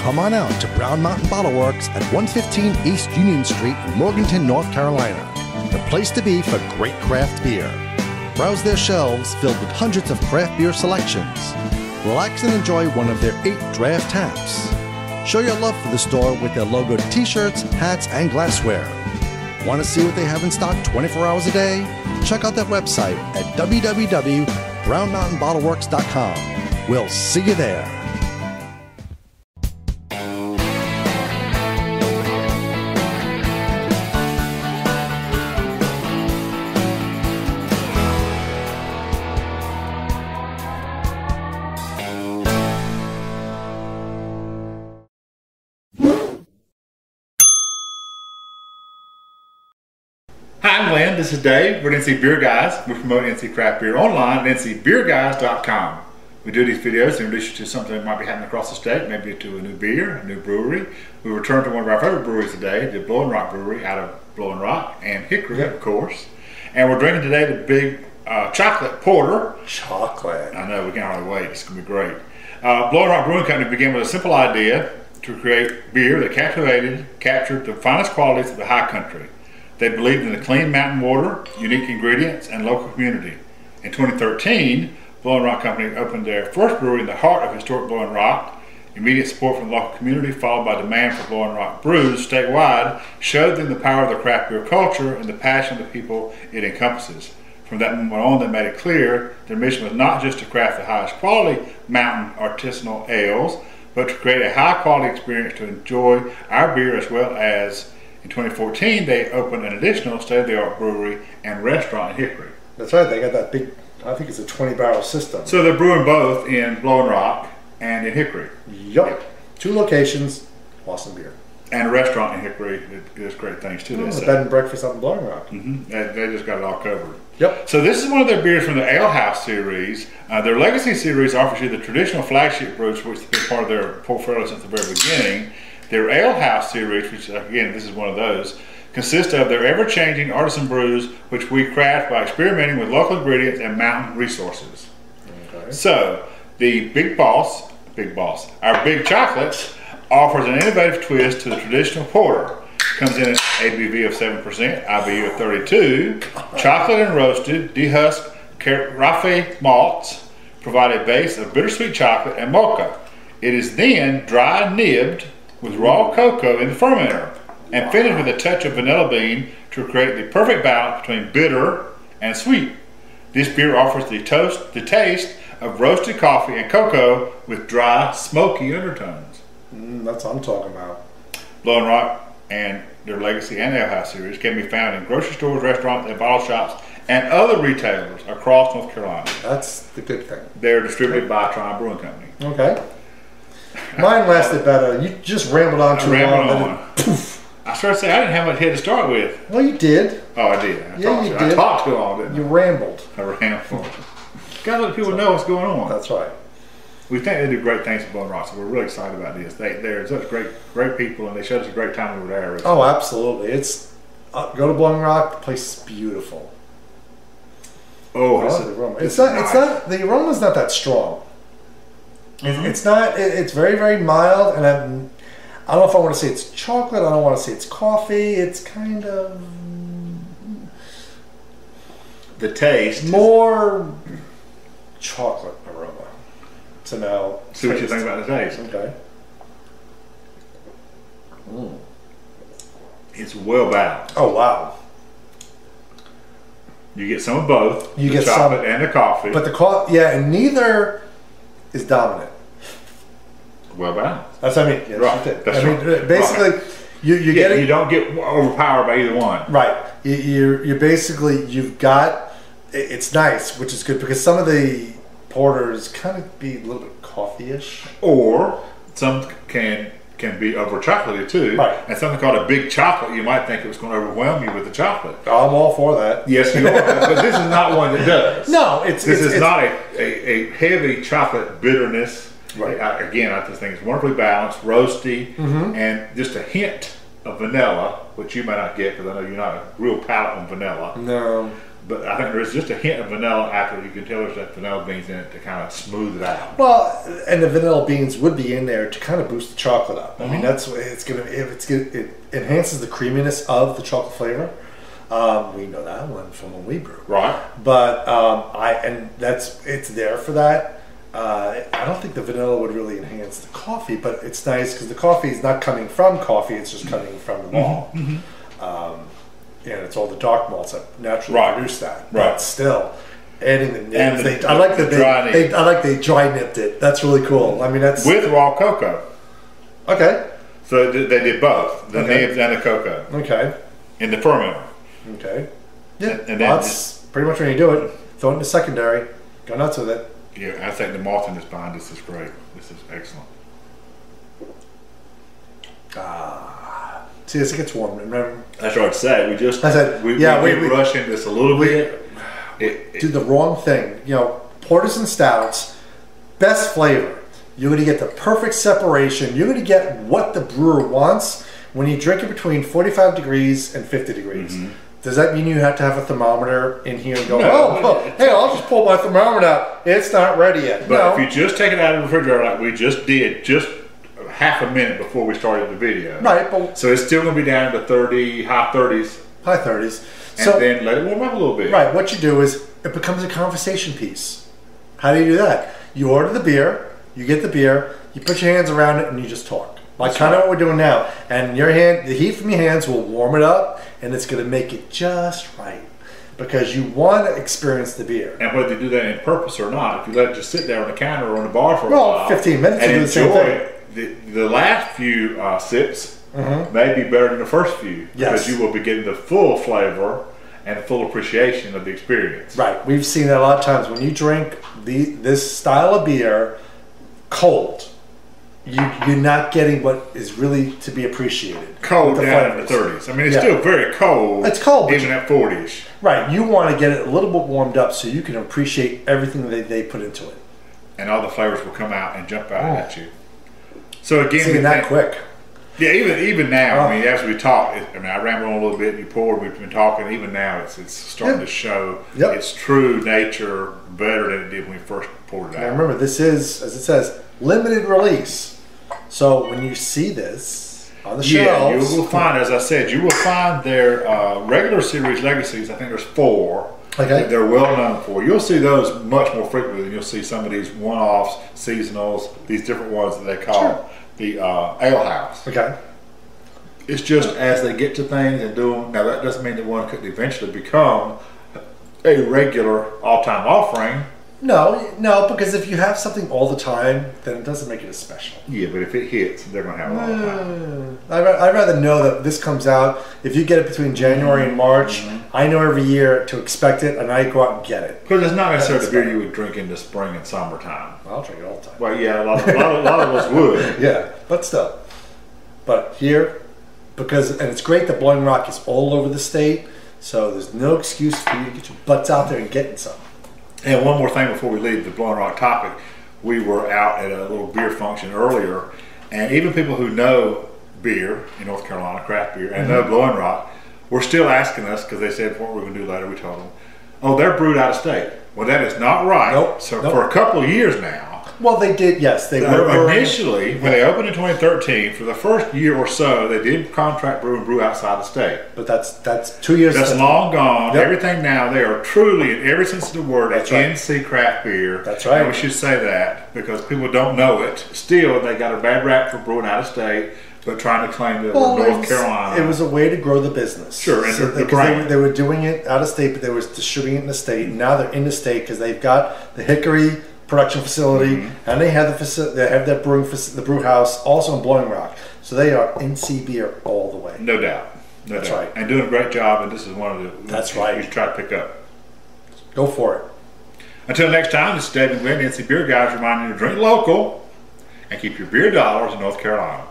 come on out to Brown Mountain Bottle Works at 115 East Union Street in Morganton, North Carolina. The place to be for great craft beer. Browse their shelves filled with hundreds of craft beer selections. Relax and enjoy one of their 8 draft taps. Show your love for the store with their logoed t-shirts, hats, and glassware. Want to see what they have in stock 24 hours a day? Check out their website at www.brownmountainbottleworks.com. We'll see you there. Hi, I'm Glenn. This is Dave. We're NC Beer Guys. We promote NC Craft Beer online at ncbeerguys.com. We do these videos to introduce you to something that might be happening across the state, maybe to a new beer, a new brewery. We returned to one of our favorite breweries today, the Blowing Rock Brewery out of Blowing Rock and Hickory, of course. And we're drinking today the big chocolate porter. Chocolate. I know, we can't hardly wait. It's going to be great. Blowing Rock Brewing Company began with a simple idea to create beer that captured the finest qualities of the high country. They believed in the clean mountain water, unique ingredients, and local community. In 2013, Blowing Rock Company opened their first brewery in the heart of historic Blowing Rock. Immediate support from the local community, followed by demand for Blowing Rock brews statewide, showed them the power of the craft beer culture and the passion of the people it encompasses. From that moment on, they made it clear their mission was not just to craft the highest quality mountain artisanal ales, but to create a high quality experience to enjoy our beer, as well as in 2014, they opened an additional state-of-the-art brewery and restaurant in Hickory. That's right. They got that big, I think it's a 20-barrel system. So they're brewing both in Blowing Rock and in Hickory. Yep. 2 locations, awesome beer. And a restaurant in Hickory that does great things too. The bed and breakfast up in Blowing Rock. They just got it all covered. Yep. So this is one of their beers from the Ale House series. Their Legacy series offers you the traditional flagship brews, which has been part of their portfolio since the very beginning. Their Ale House series, which again, this is one of those, consists of their ever-changing artisan brews, which we craft by experimenting with local ingredients and mountain resources. Okay. So, the Big Boss, our Big Chocolate, offers an innovative twist to the traditional porter. Comes in at ABV of 7%, IBU of 32, chocolate and roasted, dehusked Carafa malts provide a base of bittersweet chocolate and mocha. It is then dry nibbed with raw cocoa in the fermenter and finished with a touch of vanilla bean to create the perfect balance between bitter and sweet. This beer offers the taste of roasted coffee and cocoa with dry, smoky undertones. That's what I'm talking about. Blowing Rock and their Legacy and Ale House series can be found in grocery stores, restaurants, and bottle shops, and other retailers across North Carolina. That's the good thing. They're distributed by Triumph Brewing Company. Okay. Mine lasted better. You just rambled on too long. Poof. I started to say I didn't have much head to start with. Well, you did. Oh, I did. You did. I talked too long, didn't I? You rambled. I rambled. Gotta let people know what's going on. That's right. We think they do great things at Blowing Rock, so we're really excited about this. They're such great people, and they showed us a great time over there. Oh, absolutely. It's go to Blowing Rock. The place is beautiful. Oh, the aroma. It's not. The aroma's not that strong. It's not. It's very, very mild, and I don't know if I want to say it's chocolate. I don't want to say it's coffee. It's kind of the taste more chocolate aroma. So now, see what you think about the taste. Okay. It's well balanced. Oh wow. You get some of both. You the get chocolate some and the coffee. But the and neither is dominant. Well balanced. That's what I mean. Yes, right. That's basically, right. You're getting. You don't get overpowered by either one. Right. You're basically, you've got. It's nice, which is good, because some of the porters kind of be a little bit coffee-ish. Or some can be over chocolatey too. Right. And something called a big chocolate, you might think it was going to overwhelm you with the chocolate. I'm all for that. Yes, you are. But this is not one that does. No, this is not a heavy chocolate bitterness. Right. Again, I just think it's wonderfully balanced, roasty, and just a hint of vanilla, which you may not get because I know you're not a real palate on vanilla. No. but I think there's just a hint of vanilla after. You can tell there's that vanilla beans in it to kind of smooth it out. Well, and the vanilla beans would be in there to kind of boost the chocolate up. I mean, that's what it's gonna. It enhances the creaminess of the chocolate flavor. We know that one from when we brew, right? But it's there for that. I don't think the vanilla would really enhance the coffee, but it's nice because the coffee is not coming from coffee; it's just coming from the malt. And it's all the dark malts that naturally produce that. Right. But still, adding the nibs. I like they dry nibbed it. That's really cool. I mean, that's with raw cocoa. Okay. So they did both, the nibs and the cocoa. Okay. In the fermenter. Okay. Yeah. And then that's pretty much when you do it. Throw it in the secondary. Go nuts with it. Yeah, I think the maltiness behind this is great. This is excellent. See, as it gets warm, remember? That's what I'd say. We rush into this a little bit. Do the wrong thing. You know, porters and stouts, best flavor. You're going to get the perfect separation. You're going to get what the brewer wants when you drink it between 45 degrees and 50 degrees. Does that mean you have to have a thermometer in here and go, hey, I'll just pull my thermometer out. It's not ready yet. But if you just take it out of the refrigerator like we just did, just half a minute before we started the video. Right. But so it's still going to be down to 30, high 30s. High 30s. And then let it warm up a little bit. Right. What you do is it becomes a conversation piece. How do you do that? You order the beer, you get the beer, you put your hands around it, and you just talk. Like kind of what we're doing now. And the heat from your hands will warm it up, and it's going to make it just right. Because you want to experience the beer. And whether you do that in purpose or not, if you let it just sit there on the counter or on the bar for a while, 15 minutes and to do the same thing. The last few sips may be better than the first few. Yes. Because you will be getting the full flavor and full appreciation of the experience. Right. We've seen that a lot of times. When you drink this style of beer cold, you're not getting what is really to be appreciated. Cold down in the 30s. I mean, it's still very cold. It's cold. Even at 40s. Right. You want to get it a little bit warmed up so you can appreciate everything that they put into it. And all the flavors will come out and jump out at you. So again, that quick. Yeah, even now, I mean, as we talk, I ramble on a little bit, you poured, we've been talking, even now it's starting to show its true nature better than it did when we first poured it out. Now remember, this is, as it says, limited release. So when you see this on the shelves... you will find, as I said, you will find their regular series legacies. I think there's 4 that they're well known for. You'll see those much more frequently than you'll see some of these one-offs, seasonals, these different ones that they call the ale house. Okay. It's just as they get to things and do them. Now that doesn't mean that one could eventually become a regular all-time offering. No, because if you have something all the time, then it doesn't make it as special. Yeah, but if it hits, they're going to have it all the time. I'd rather know that this comes out. If you get it between January and March, I know every year to expect it, and I go out and get it. Because it's not necessarily the beer you would drink in the spring and summertime. I'll drink it all the time. Well, yeah, a lot of us would. Yeah, but still. But here, and it's great that Blowing Rock is all over the state, so there's no excuse for you to get your butts out there and getting some. And one more thing before we leave the Blowing Rock topic. We were out at a little beer function earlier, and even people who know beer in North Carolina, craft beer, and know Blowing Rock, were still asking us, because they said what we're going to do later, we told them, oh, they're brewed out of state. Well, that is not right. Nope. For a couple of years now. Well, they did, yes. They were initially, when they opened in 2013, for the first year or so, they did contract brew and brew outside the state. But that's 2 years. That's long gone. Yep. Everything now, they are truly, in every sense of the word, an NC craft beer. That's right. And we should say that because people don't know it. Still, they got a bad rap for brewing out of state, but trying to claim that we're North Carolina. It was a way to grow the business. Sure, and so they were doing it out of state, but they were distributing it in the state. And now they're in the state because they've got the Hickory production facility, and they have their the brew house also in Blowing Rock. So they are NC beer all the way. No doubt. That's right. And doing a great job, and this is one of the you should try to pick up. Go for it. Until next time, this is Dave and Glenn, NC Beer Guys, reminding you to drink local and keep your beer dollars in North Carolina.